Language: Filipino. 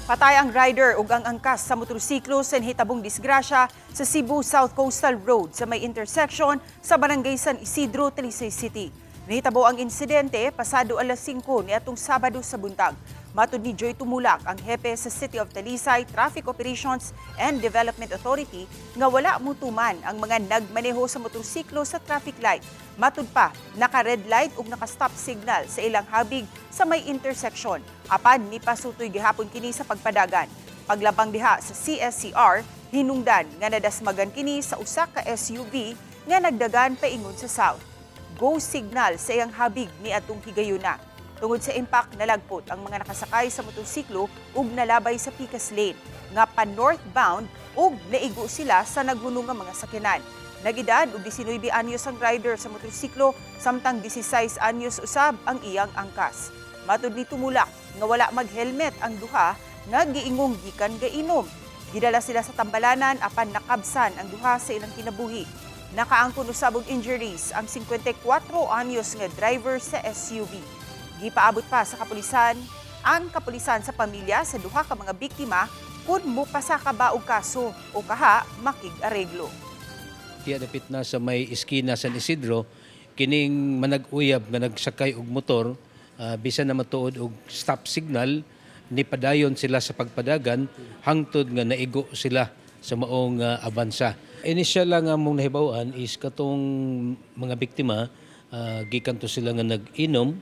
Patay ang rider ug ang angkas sa motorsiklo sa nahitabong disgrasya sa Cebu South Coastal Road sa may intersection sa Barangay San Isidro, Talisay City. Nahitabo ang insidente pasado alas 5 niadtong Sabado sa buntag. Matud ni Joy Tumulak, ang hepe sa City of Talisay Traffic Operations and Development Authority, nga wala mutuman ang mga nagmaneho sa motorsiklo sa traffic light. Matud pa, naka-red light ug naka-stop signal sa ilang habig sa may intersection. Apan ni pasutoy gihapon kini sa pagpadagan. Paglabang diha sa CSCR, hinungdan nga nadasmagan kini sa usa ka SUV nga nagdagan paingon sa south. Go signal sa iyang habig ni atong higayuna. Tungod sa impact, nalagpot ang mga nakasakay sa motorsiklo ug nalabay sa Picas Lane nga pa-northbound ug naigo sila sa naghunong nga mga sakyanan. Nag-edad og 19 anyos ang rider sa motorsiklo samtang 16 anyos usab ang iyang angkas. Matud ni Tumulak nga wala mag-helmet ang duha nga giingong gikan gainom. Gidala sila sa tambalanan apan nakabsan ang duha sa ilang kinabuhi. Nakaangkon usab og injuries ang 54 anyos nga driver sa SUV. Gipaabot pa sa kapulisan ang kapulisan sa pamilya sa duha ka mga biktima kung mupasaka ba og kaso o kaha makig-areglo. Tiya dapit na sa may iskina San Isidro, kining manag-uyab nga nagsakay og motor, bisan na matuod og stop signal, nipadayon sila sa pagpadagan hangtod nga naigo sila sa maong abansa. Inisyal lang ang mong nahibawan is katong mga biktima, gikan to sila nga nag-inom